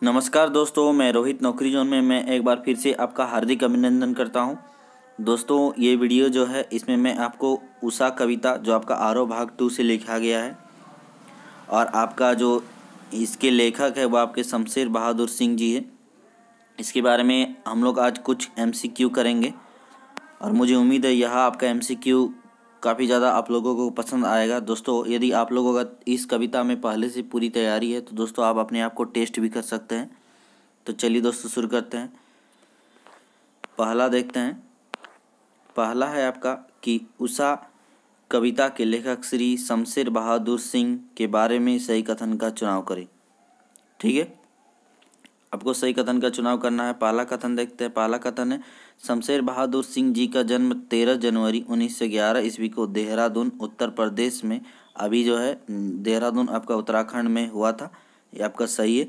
नमस्कार दोस्तों, मैं रोहित नौकरी जोन में मैं एक बार फिर से आपका हार्दिक अभिनंदन करता हूं। दोस्तों ये वीडियो जो है इसमें मैं आपको उषा कविता जो आपका आरोह भाग 2 से लिखा गया है और आपका जो इसके लेखक है वो आपके शमशेर बहादुर सिंह जी है। इसके बारे में हम लोग आज कुछ MCQ करेंगे और मुझे उम्मीद है यह आपका MCQ काफ़ी ज़्यादा आप लोगों को पसंद आएगा। दोस्तों यदि आप लोगों का इस कविता में पहले से पूरी तैयारी है तो दोस्तों आप अपने आप को टेस्ट भी कर सकते हैं। तो चलिए दोस्तों शुरू करते हैं। पहला देखते हैं। पहला है आपका कि उषा कविता के लेखक श्री शमशेर बहादुर सिंह के बारे में सही कथन का चुनाव करें। ठीक है, आपको सही कथन का चुनाव करना है। पहला कथन देखते हैं। पहला कथन है, शमशेर बहादुर सिंह जी का जन्म 13 जनवरी 1911 ईस्वी को देहरादून उत्तर प्रदेश में, अभी जो है देहरादून आपका उत्तराखंड में हुआ था। ये आपका सही है।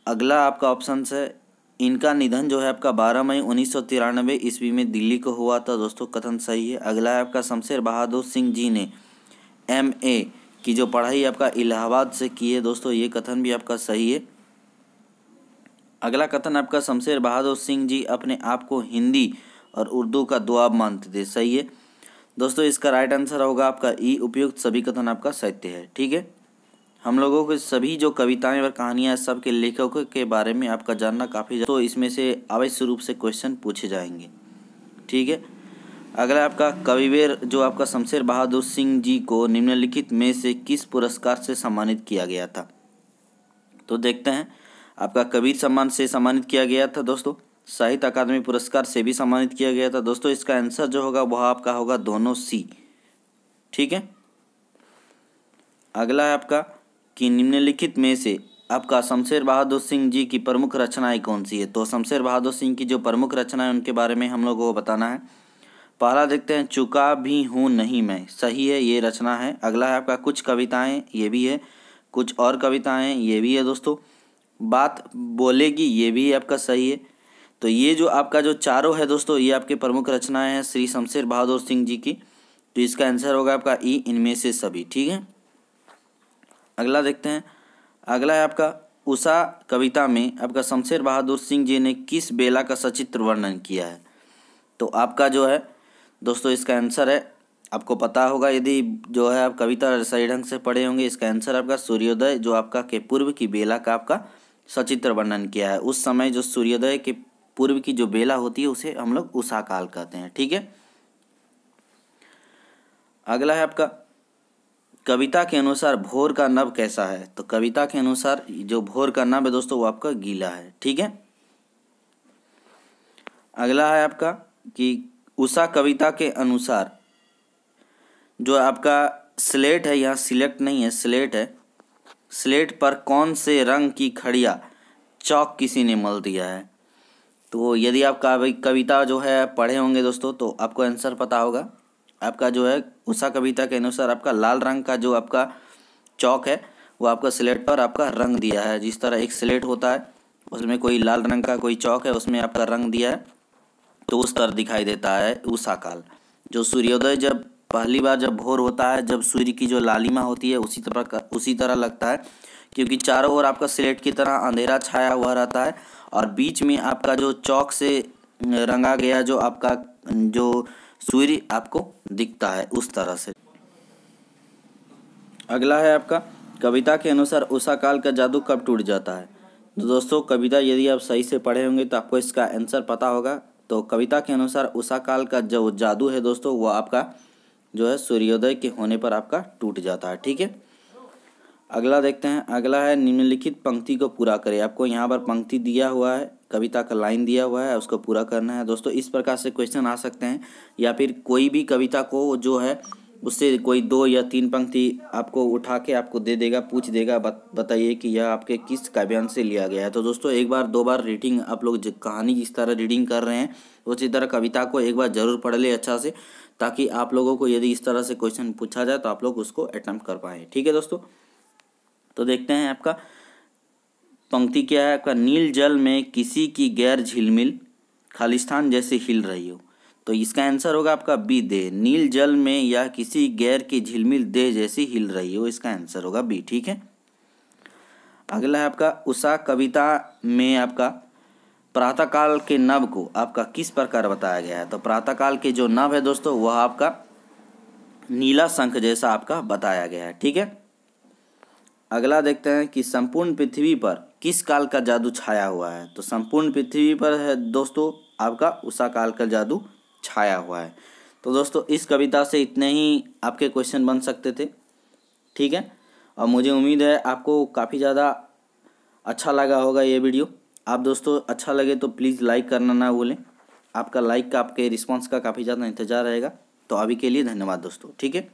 अगला आपका ऑप्शन है, इनका निधन जो है आपका 12 मई 1993 ईस्वी में दिल्ली को हुआ था। दोस्तों कथन सही है। अगला है आपका, शमशेर बहादुर सिंह जी ने MA की जो पढ़ाई आपका इलाहाबाद से की है। दोस्तों ये कथन भी आपका सही है। अगला कथन आपका, शमशेर बहादुर सिंह जी अपने आप को हिंदी और उर्दू का दुआब मानते थे। सही है दोस्तों। इसका राइट आंसर होगा आपका ई, उपयुक्त सभी कथन आपका सत्य है। ठीक है, हम लोगों के सभी जो कविताएं और कहानियां सब के लेखकों के बारे में आपका जानना काफ़ी तो इसमें से अवश्य रूप से क्वेश्चन पूछे जाएंगे। ठीक है, अगला आपका, कविवीर जो आपका शमशेर बहादुर सिंह जी को निम्नलिखित में से किस पुरस्कार से सम्मानित किया गया था। तो देखते हैं। आपका कबीर सम्मान से सम्मानित किया गया था। दोस्तों साहित्य अकादमी पुरस्कार से भी सम्मानित किया गया था। दोस्तों इसका आंसर जो होगा वह आपका होगा दोनों C। ठीक है, अगला है आपका कि निम्नलिखित में से आपका शमशेर बहादुर सिंह जी की प्रमुख रचनाएं कौन सी है। तो शमशेर बहादुर सिंह की जो प्रमुख रचनाएं उनके बारे में हम लोगों को बताना है। पहला देखते हैं, चुका भी हूँ नहीं मैं। सही है, ये रचना है। अगला है आपका, कुछ कविताएं, ये भी है। कुछ और कविताएं, ये भी है। दोस्तों बात बोलेगी, ये भी आपका सही है। तो ये जो आपका जो चारों है दोस्तों, ये आपके प्रमुख रचनाएं हैं श्री शमशेर बहादुर सिंह जी की। तो इसका आंसर होगा आपका ई, इनमें से सभी। ठीक है, अगला देखते हैं। अगला है आपका, उषा कविता में आपका शमशेर बहादुर सिंह जी ने किस बेला का सचित्र वर्णन किया है। तो आपका जो है दोस्तों इसका आंसर है, आपको पता होगा यदि जो है आप कविता सही ढंग से पढ़े होंगे। इसका आंसर आपका सूर्योदय जो आपका के पूर्व की बेला का आपका सचित्र वर्णन किया है। उस समय जो सूर्योदय के पूर्व की जो बेला होती है उसे हम लोग उषा काल कहते हैं। ठीक है, अगला है आपका, कविता के अनुसार भोर का नभ कैसा है। तो कविता के अनुसार जो भोर का नभ है दोस्तों वो आपका गीला है। ठीक है, अगला है आपका कि उषा कविता के अनुसार जो आपका स्लेट है, यहाँ सिलेक्ट नहीं है, स्लेट है, स्लेट पर कौन से रंग की खड़िया चौक किसी ने मल दिया है। तो यदि आप कविता जो है पढ़े होंगे दोस्तों तो आपको आंसर पता होगा। आपका जो है उषा कविता के अनुसार आपका लाल रंग का जो आपका चौक है वो आपका स्लेट पर आपका रंग दिया है। जिस तरह एक स्लेट होता है उसमें कोई लाल रंग का कोई चौक है, उसमें आपका रंग दिया है, तो उस तरह दिखाई देता है उषा काल। जो सूर्योदय जब पहली बार जब भोर होता है, जब सूर्य की जो लालिमा होती है उसी तरह लगता है, क्योंकि चारों ओर आपका स्लेट की तरह अंधेरा छाया हुआ रहता है और बीच में आपका जो चौक से रंगा गया जो आपका जो सूर्य आपको दिखता है उस तरह से। अगला है आपका, कविता के अनुसार उषा काल का जादू कब टूट जाता है। तो दोस्तों कविता यदि आप सही से पढ़े होंगे तो आपको इसका आंसर पता होगा। तो कविता के अनुसार उषा काल का जो जादू है दोस्तों वो आपका जो है सूर्योदय के होने पर आपका टूट जाता है। ठीक है, अगला देखते हैं। अगला है, निम्नलिखित पंक्ति को पूरा करें। आपको यहाँ पर पंक्ति दिया हुआ है, कविता का लाइन दिया हुआ है, उसको पूरा करना है। दोस्तों इस प्रकार से क्वेश्चन आ सकते हैं, या फिर कोई भी कविता को जो है उससे कोई 2 या 3 पंक्ति आपको उठा के आपको दे देगा, पूछ देगा, बताइए कि यह आपके किस काव्यांश से लिया गया है। तो दोस्तों एक बार 2 बार रीडिंग आप लोग कहानी जिस तरह रीडिंग कर रहे हैं उसी तरह कविता को एक बार जरूर पढ़ ले अच्छा से, ताकि आप लोगों को यदि इस तरह से क्वेश्चन पूछा जाए तो आप लोग उसको अटेम्प्ट कर पाएँ। ठीक है दोस्तों, तो देखते हैं आपका पंक्ति क्या है। आपका, नील जल में किसी की गैर झिलमिल खालिस्तान जैसे हिल रही हो। तो इसका आंसर होगा आपका बी, दे। नील जल में या किसी गैर की झिलमिल दे जैसी हिल रही हो, इसका आंसर होगा बी। ठीक है, अगला है आपका उषा कविता में आपका प्रातःकाल के नभ को आपका किस प्रकार बताया गया है। तो प्रातःकाल के जो नभ है दोस्तों वह आपका नीला शंख जैसा आपका बताया गया है। ठीक है, अगला देखते हैं कि संपूर्ण पृथ्वी पर किस काल का जादू छाया हुआ है। तो संपूर्ण पृथ्वी पर है दोस्तों आपका उषा काल का जादू छाया हुआ है। तो दोस्तों इस कविता से इतने ही आपके क्वेश्चन बन सकते थे। ठीक है, और मुझे उम्मीद है आपको काफ़ी ज़्यादा अच्छा लगा होगा ये वीडियो। आप दोस्तों अच्छा लगे तो प्लीज़ लाइक करना ना भूलें। आपका लाइक का आपके रिस्पांस का काफ़ी ज़्यादा इंतज़ार रहेगा। तो अभी के लिए धन्यवाद दोस्तों। ठीक है।